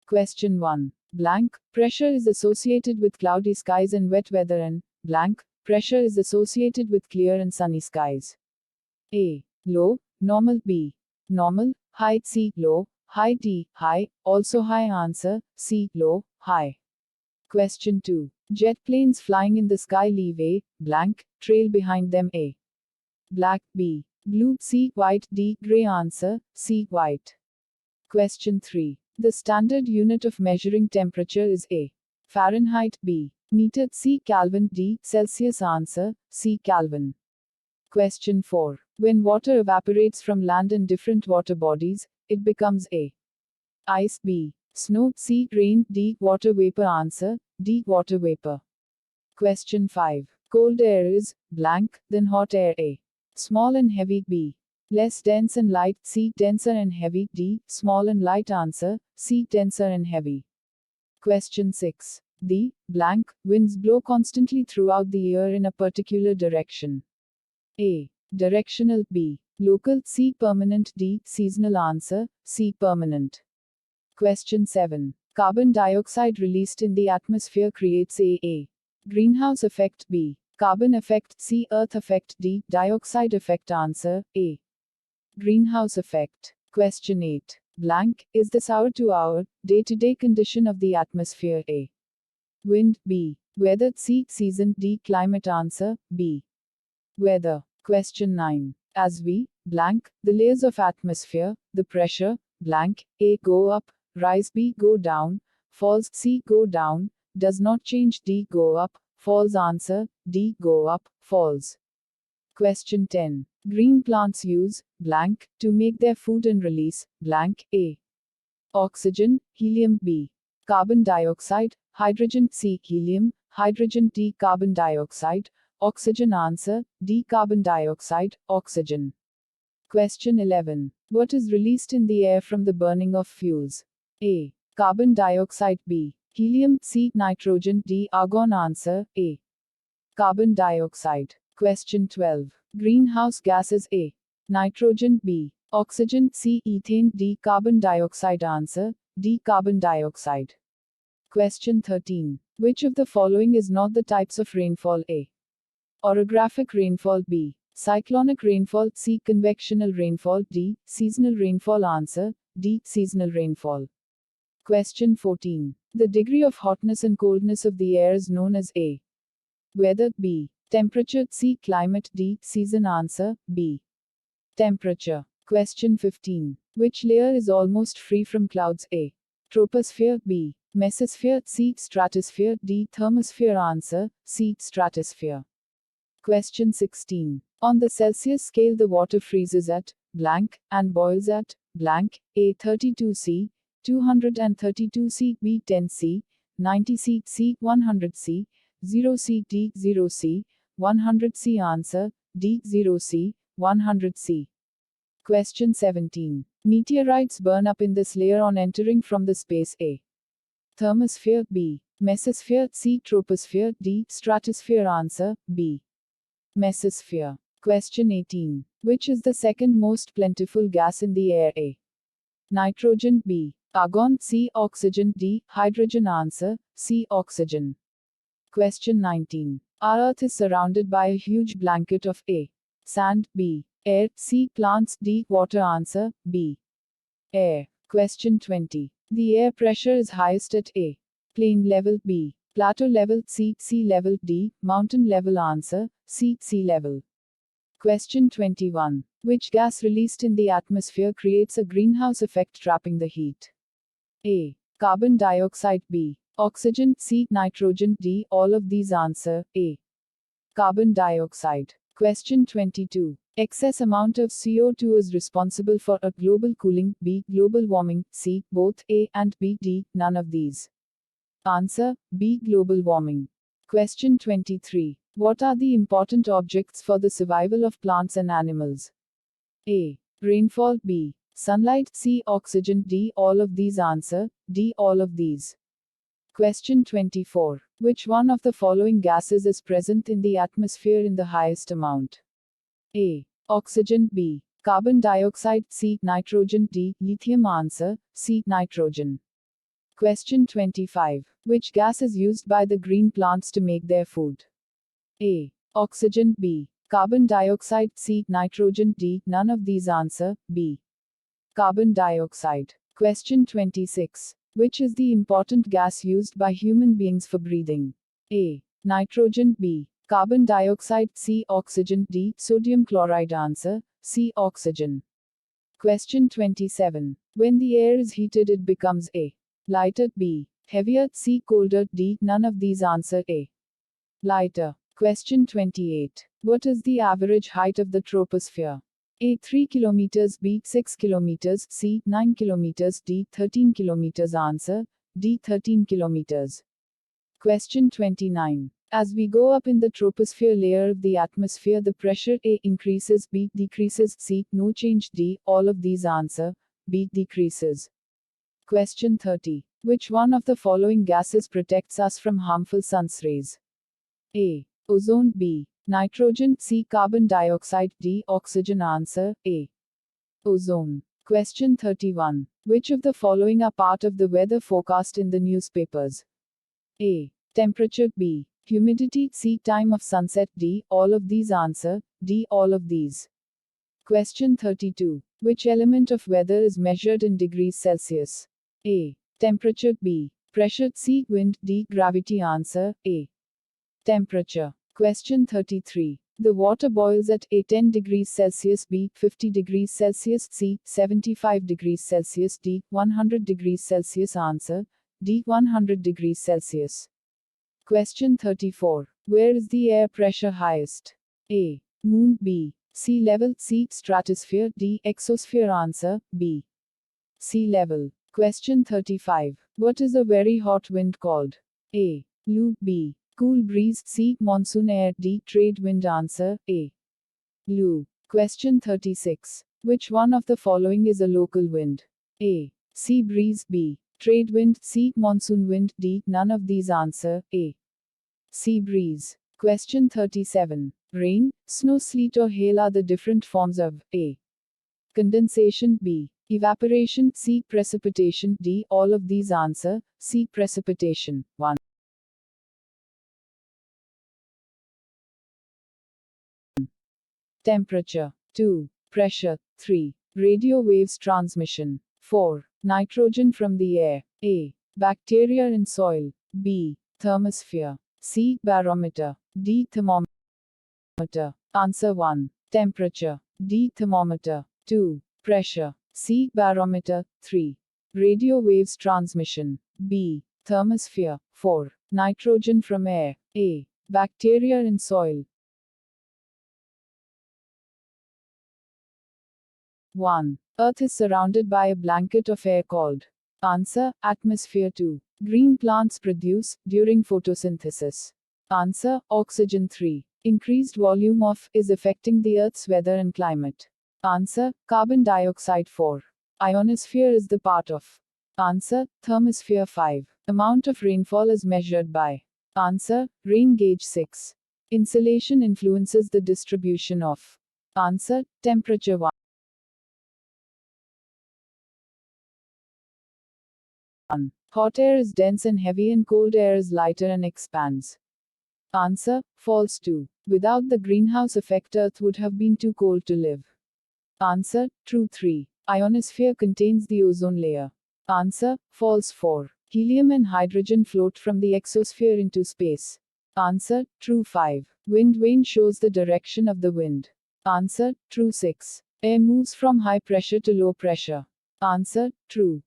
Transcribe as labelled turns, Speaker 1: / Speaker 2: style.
Speaker 1: Question 1. Blank. Pressure is associated with cloudy skies and wet weather and blank. Pressure is associated with clear and sunny skies. A. Low, normal. B. Normal, high. C. Low, high. D. High, also high. Answer C. Low, high. Question 2. Jet planes flying in the sky leave a blank trail behind them. A. Black. B. Blue. C. White. D. Gray. Answer C. White. Question 3. The standard unit of measuring temperature is A. Fahrenheit. B. Meter. C. Kelvin. D. Celsius. Answer C. Kelvin. Question 4. When water evaporates from land and different water bodies, it becomes A. Ice. B. Snow. C. Rain. D. Water vapor. Answer D. Water vapor. Question 5. Cold air is blank, then hot air. A. Small and heavy. B. Less dense and light. C. Denser and heavy. D. Small and light. Answer C. Denser and heavy. Question 6. The blank winds blow constantly throughout the year in a particular direction. A. Directional. B. Local. C. Permanent. D. Seasonal. Answer C. Permanent. Question 7. Carbon dioxide released in the atmosphere creates A. Greenhouse effect. B. Carbon effect. C. Earth effect. D. Dioxide effect. Answer A. Greenhouse effect. Question 8. Blank is the hour-to-hour, day-to-day condition of the atmosphere. A. Wind. B. Weather. C. Season. D. Climate. Answer B. Weather. Question 9. As we blank the layers of atmosphere, the pressure blank A go up, rise. B go down, falls. C go down, does not change. D go up, falls. Answer D go up, falls. Question 10. Green plants use blank to make their food and release blank A. Oxygen, helium. B. Carbon dioxide, hydrogen. C. Helium, hydrogen. D. Carbon dioxide, oxygen. Answer D. Carbon dioxide, oxygen. Question 11. What is released in the air from the burning of fuels? A. Carbon dioxide. B. Helium. C. Nitrogen. D. Argon. Answer A. Carbon dioxide. Question 12. Greenhouse gases. A. Nitrogen. B. Oxygen. C. Ethane. D. Carbon dioxide. Answer D. Carbon dioxide. Question 13. Which of the following is not the types of rainfall? A. Orographic rainfall. B. Cyclonic rainfall. C. Convectional rainfall. D. Seasonal rainfall. Answer D. Seasonal rainfall. Question 14. The degree of hotness and coldness of the air is known as A. Weather. B. Temperature. C. Climate. D. Season. Answer B. Temperature. Question 15. Which layer is almost free from clouds? A. Troposphere. B. Mesosphere. C. Stratosphere. D. Thermosphere. Answer C. Stratosphere. Question 16. On the Celsius scale, the water freezes at blank and boils at blank. A. 32 C, 232 C. B. 10 C, 90 C. C. 100 C, 0 C. D. 0 C, 100 C. Answer D. 0 C, 100 C. Question 17. Meteorites burn up in this layer on entering from the space. A. Thermosphere. B. Mesosphere. C. Troposphere. D. Stratosphere. Answer B. Mesosphere. Question 18. Which is the second most plentiful gas in the air? A. Nitrogen. B. Argon. C. Oxygen. D. Hydrogen. Answer C. Oxygen. Question 19. Our Earth is surrounded by a huge blanket of A. Sand. B. Air. C. Plants. D. Water. Answer B. Air. Question 20. The air pressure is highest at A. Plain level. B. Plateau level. C. Sea level. D. Mountain level. Answer C. Sea level. Question 21. Which gas released in the atmosphere creates a greenhouse effect trapping the heat? A. Carbon dioxide. B. Oxygen. C. Nitrogen. D. All of these. Answer A. Carbon dioxide. Question 22. Excess amount of CO2 is responsible for A. Global cooling. B. Global warming. C. Both A and B. D. None of these. Answer B. Global warming. Question 23. What are the important objects for the survival of plants and animals? A. Rainfall. B. Sunlight. C. Oxygen. D. All of these. Answer D. All of these. Question 24. Which one of the following gases is present in the atmosphere in the highest amount? A. Oxygen. B. Carbon dioxide. C. Nitrogen. D. Lithium. Answer C. Nitrogen. Question 25. Which gas is used by the green plants to make their food? A. Oxygen. B. Carbon dioxide. C. Nitrogen. D. None of these. Answer B. Carbon dioxide. Question 26. Which is the important gas used by human beings for breathing? A. Nitrogen. B. Carbon dioxide. C. Oxygen. D. Sodium chloride. Answer C. Oxygen. Question 27. When the air is heated, it becomes A. Lighter. B. Heavier. C. Colder. D. None of these. Answer A. Lighter. Question 28. What is the average height of the troposphere? A. 3 kilometers. B. 6 kilometers. C. 9 kilometers. D. 13 kilometers. Answer D. 13 kilometers. Question 29. As we go up in the troposphere layer of the atmosphere, the pressure A. increases. B. decreases. C. no change. D. all of these. Answer B. decreases. Question 30. Which one of the following gases protects us from harmful sun's rays? A. Ozone. B. Nitrogen. C. Carbon dioxide. D. Oxygen. Answer A. Ozone. Question 31. Which of the following are part of the weather forecast in the newspapers? A. Temperature. B. Humidity. C. Time of sunset. D. all of these. Answer D. all of these. Question 32. Which element of weather is measured in degrees Celsius? A. Temperature. B. Pressure. C. Wind. D. Gravity. Answer A. Temperature. Question 33. The water boils at A. 10 degrees Celsius. B. 50 degrees Celsius. C. 75 degrees Celsius. D. 100 degrees Celsius. Answer D. 100 degrees Celsius. Question 34. Where is the air pressure highest? A. Moon. B. Sea level. C. Stratosphere. D. Exosphere. Answer B. Sea level. Question 35. What is a very hot wind called? A. Lu. B. Cool breeze. C. Monsoon air. D. Trade wind. Answer A. Lu. Question 36. Which one of the following is a local wind? A. Sea breeze. B. Trade wind. C. Monsoon wind. D. None of these. Answer A. Sea breeze. Question 37. Rain, snow, sleet or hail are the different forms of A. Condensation. B. Evaporation. C. Precipitation. D. all of these. Answer C. Precipitation. 1. Temperature. 2. Pressure. 3. Radio waves transmission. 4. Nitrogen from the air. A. Bacteria in soil. B. Thermosphere. C. Barometer. D. Thermometer. Answer 1. Temperature. D. Thermometer. 2. Pressure. C. Barometer. 3. Radio waves transmission. B. Thermosphere. 4. Nitrogen from air. A. Bacteria in soil. 1. Earth is surrounded by a blanket of air called. Answer atmosphere. 2. Green plants produce during photosynthesis. Answer oxygen. 3. Increased volume of is affecting the Earth's weather and climate. Answer carbon dioxide. 4. Ionosphere is the part of. Answer thermosphere. 5. Amount of rainfall is measured by. Answer rain gauge. 6. Insolation influences the distribution of. Answer temperature. 1. Hot air is dense and heavy and cold air is lighter and expands. Answer false. 2. Without the greenhouse effect, Earth would have been too cold to live. Answer true. 3. Ionosphere contains the ozone layer. Answer false. 4. Helium and hydrogen float from the exosphere into space. Answer true. 5. Wind vane shows the direction of the wind. Answer true. 6. Air moves from high pressure to low pressure. Answer true.